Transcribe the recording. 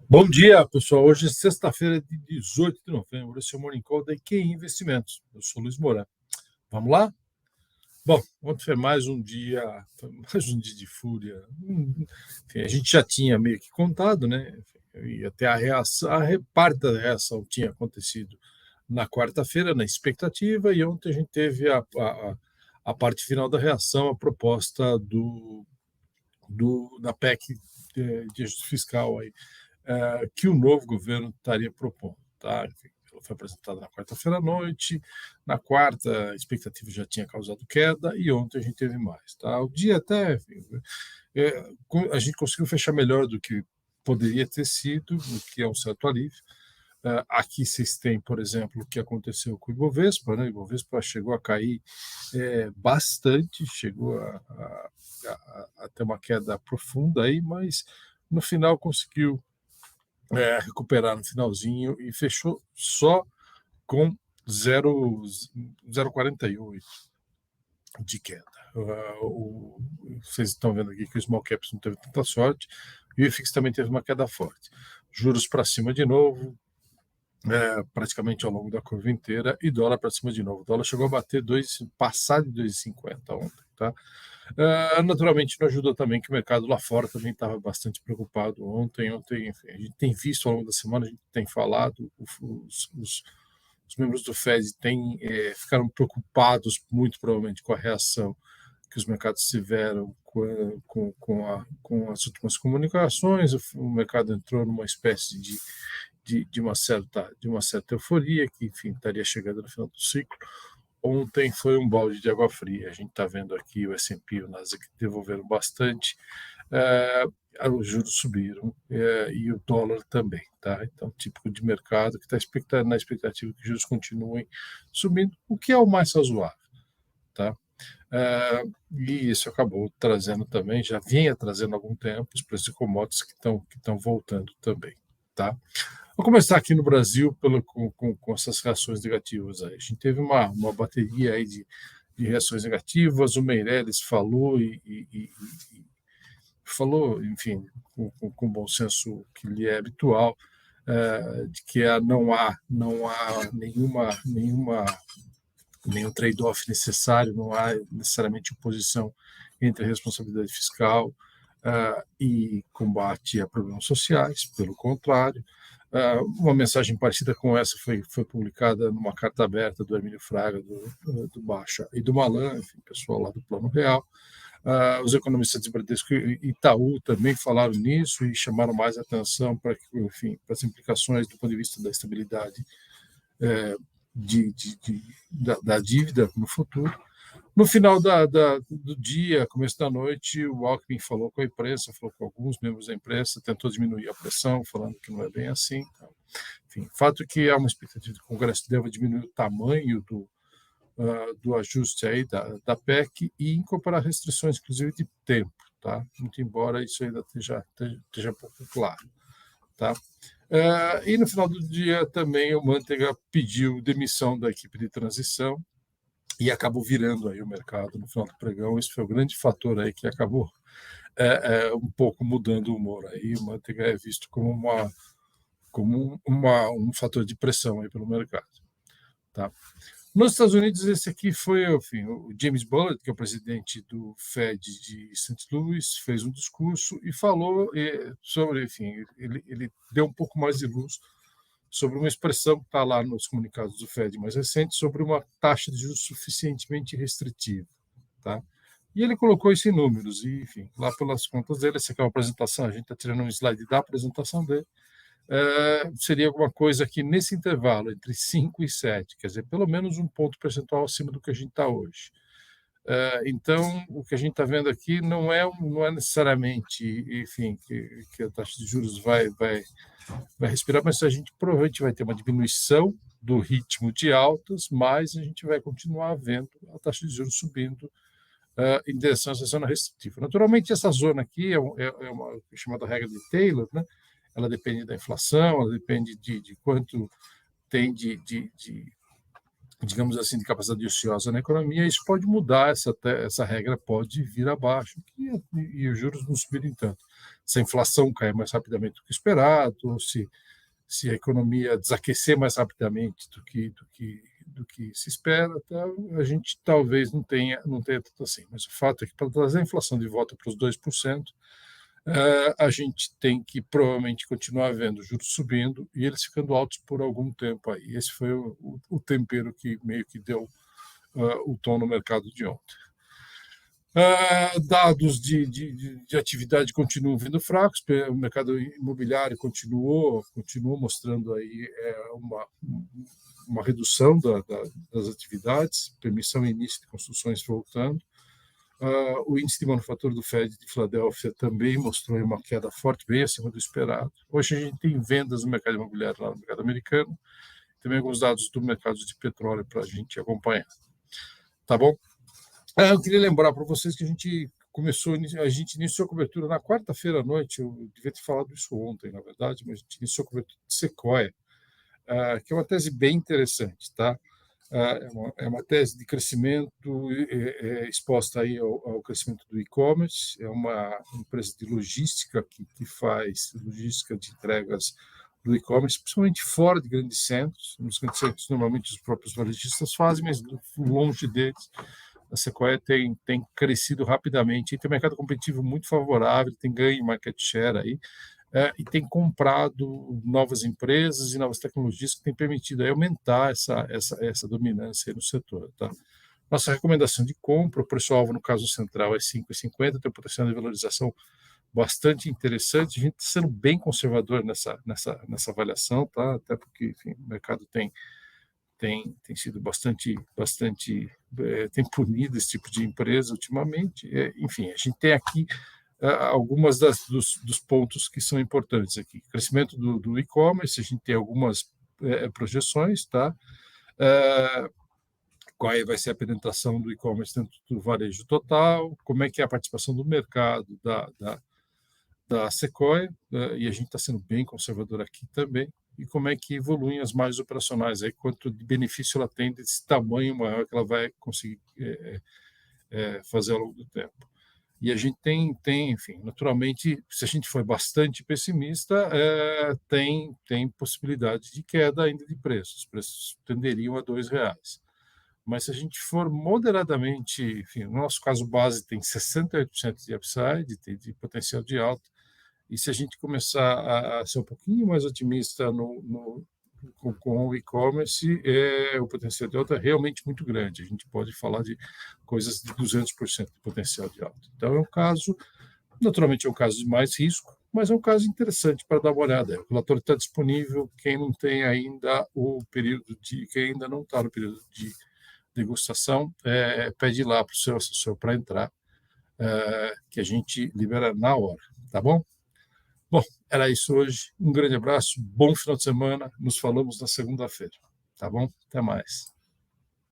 Bom dia, pessoal. Hoje é sexta-feira de 18 de novembro. Esse é o Morning Call da IQI Investimentos. Eu sou o Luiz Moura. Vamos lá? Bom, ontem foi mais um dia de fúria. Enfim, a gente já tinha meio que contado, né? E até a reação, parte da reação tinha acontecido na quarta-feira, na expectativa, e ontem a gente teve a parte final da reação, a proposta da PEC de ajuste fiscal aí, que o novo governo estaria propondo. Tá? Enfim, ela foi apresentada na quarta-feira à noite, na quarta a expectativa já tinha causado queda e ontem a gente teve mais. Tá? O dia até, enfim, a gente conseguiu fechar melhor do que poderia ter sido, o que é um certo alívio. Aqui vocês têm, por exemplo, o que aconteceu com o Ibovespa, né? O Ibovespa chegou a cair bastante, chegou a ter uma queda profunda aí, mas no final conseguiu recuperar no finalzinho e fechou só com 0,48 de queda. Vocês estão vendo aqui que o Small Caps não teve tanta sorte e o IFIX também teve uma queda forte. Juros para cima de novo, praticamente ao longo da curva inteira, e dólar para cima de novo. O dólar chegou a bater passar de 2,50 ontem. Tá? Naturalmente, não ajudou também que o mercado lá fora também estava bastante preocupado ontem. Enfim, a gente tem visto ao longo da semana, a gente tem falado, os membros do Fed ficaram preocupados, muito provavelmente, com a reação que os mercados tiveram com as últimas comunicações. O mercado entrou numa espécie de uma certa euforia, que, enfim, estaria chegando no final do ciclo. Ontem foi um balde de água fria. A gente está vendo aqui o S&P e o Nasdaq devolveram bastante, os juros subiram e o dólar também. Tá? Então, típico de mercado que está na expectativa que os juros continuem subindo, o que é o mais razoável. Tá? E isso acabou trazendo também, já vinha trazendo há algum tempo, os preços de commodities que estão voltando também. Tá? Vou começar aqui no Brasil com essas reações negativas. Aí. A gente teve uma bateria aí de reações negativas. O Meirelles falou falou, enfim, com bom senso que lhe é habitual, de que não há nenhum trade-off necessário, não há necessariamente oposição entre a responsabilidade fiscal e combate a problemas sociais, pelo contrário. Uma mensagem parecida com essa foi publicada numa carta aberta do Hermínio Fraga, do Baixa e do Malan, enfim, pessoal lá do Plano Real. Os economistas de Bradesco e Itaú também falaram nisso e chamaram mais atenção para as implicações do ponto de vista da estabilidade da dívida no futuro. No final do dia, começo da noite, o Alckmin falou com a imprensa, falou com alguns membros da imprensa, tentou diminuir a pressão, falando que não é bem assim. Então, enfim, fato é que há uma expectativa de que o Congresso deva diminuir o tamanho do ajuste aí da PEC e incorporar restrições, inclusive de tempo, tá? Muito embora isso ainda esteja pouco claro, tá? E no final do dia também o Manteiga pediu demissão da equipe de transição e acabou virando aí o mercado no final do pregão. Esse foi o grande fator aí que acabou um pouco mudando o humor. Aí o Manteiga é visto como um fator de pressão aí pelo mercado, tá? Nos Estados Unidos, esse aqui foi, enfim, o James Bullard, que é o presidente do Fed de St. Louis, fez um discurso e falou sobre, enfim, ele deu um pouco mais de luz sobre uma expressão que está lá nos comunicados do Fed mais recentes, sobre uma taxa de juros suficientemente restritiva. Tá? E ele colocou isso em números, e, enfim, lá pelas contas dele, essa aqui é uma apresentação, a gente está tirando um slide da apresentação dele, seria alguma coisa aqui nesse intervalo, entre 5 e 7, quer dizer, pelo menos um ponto percentual acima do que a gente está hoje. Então, o que a gente está vendo aqui não é necessariamente, enfim, que a taxa de juros vai respirar, mas a gente provavelmente vai ter uma diminuição do ritmo de altas, mas a gente vai continuar vendo a taxa de juros subindo em direção a essa zona restritiva. Naturalmente, essa zona aqui é uma chamada regra de Taylor, né? Ela depende da inflação, ela depende de quanto tem de digamos assim, de capacidade ociosa na economia, isso pode mudar, essa regra pode vir abaixo e os juros não subirem tanto. Se a inflação cair mais rapidamente do que esperado, ou se a economia desaquecer mais rapidamente do que se espera, tá, a gente talvez não tenha tanto assim. Mas o fato é que para trazer a inflação de volta para os 2%, a gente tem que provavelmente continuar vendo juros subindo e eles ficando altos por algum tempo aí. Esse foi o tempero que meio que deu o tom no mercado de ontem. Dados de atividade continuam vindo fracos, o mercado imobiliário continuou mostrando aí uma redução das atividades, permissão e início de construções voltando. O índice de manufatura do Fed de Filadélfia também mostrou uma queda forte, bem acima do esperado. Hoje a gente tem vendas no mercado imobiliário lá no mercado americano, também alguns dados do mercado de petróleo para a gente acompanhar. Tá bom? Eu queria lembrar para vocês que a gente iniciou a cobertura na quarta-feira à noite, eu devia ter falado isso ontem, na verdade, mas a gente iniciou a cobertura de Sequoia, que é uma tese bem interessante, tá? É uma tese de crescimento exposta aí ao crescimento do e-commerce, é uma empresa de logística que faz logística de entregas do e-commerce, principalmente fora de grandes centros. Nos grandes centros, normalmente, os próprios varejistas fazem, mas longe deles. A Sequoia tem crescido rapidamente, e tem um mercado competitivo muito favorável, tem ganho em market share aí, e tem comprado novas empresas e novas tecnologias que têm permitido aí aumentar essa dominância no setor. Tá? Nossa recomendação de compra, o preço-alvo no caso central é 5,50, tem um potencial de valorização bastante interessante. A gente está sendo bem conservador nessa avaliação, tá? Até porque, enfim, o mercado tem sido bastante tem punido esse tipo de empresa ultimamente. Enfim, a gente tem aqui algumas dos pontos que são importantes aqui. Crescimento do e-commerce, a gente tem algumas projeções, tá? Qual vai ser a penetração do e-commerce dentro do varejo total, como é que é a participação do mercado da Sequoia, e a gente está sendo bem conservador aqui também, e como é que evoluem as margens operacionais, aí, quanto de benefício ela tem desse tamanho maior que ela vai conseguir fazer ao longo do tempo. E a gente tem, enfim, naturalmente, se a gente for bastante pessimista, tem possibilidade de queda ainda de preços. Os preços tenderiam a R$ 2. Mas se a gente for moderadamente, enfim, no nosso caso base tem 68% de upside, de potencial de alta, e se a gente começar a ser um pouquinho mais otimista com o e-commerce, o potencial de alta é realmente muito grande. A gente pode falar de coisas de 200% de potencial de alta. Então, naturalmente é um caso de mais risco, mas é um caso interessante para dar uma olhada. O relatório está disponível, quem não tem ainda quem ainda não está no período de degustação, pede lá para o seu assessor para entrar, que a gente libera na hora, tá bom? Bom, era isso hoje. Um grande abraço, bom final de semana. Nos falamos na segunda-feira, tá bom? Até mais.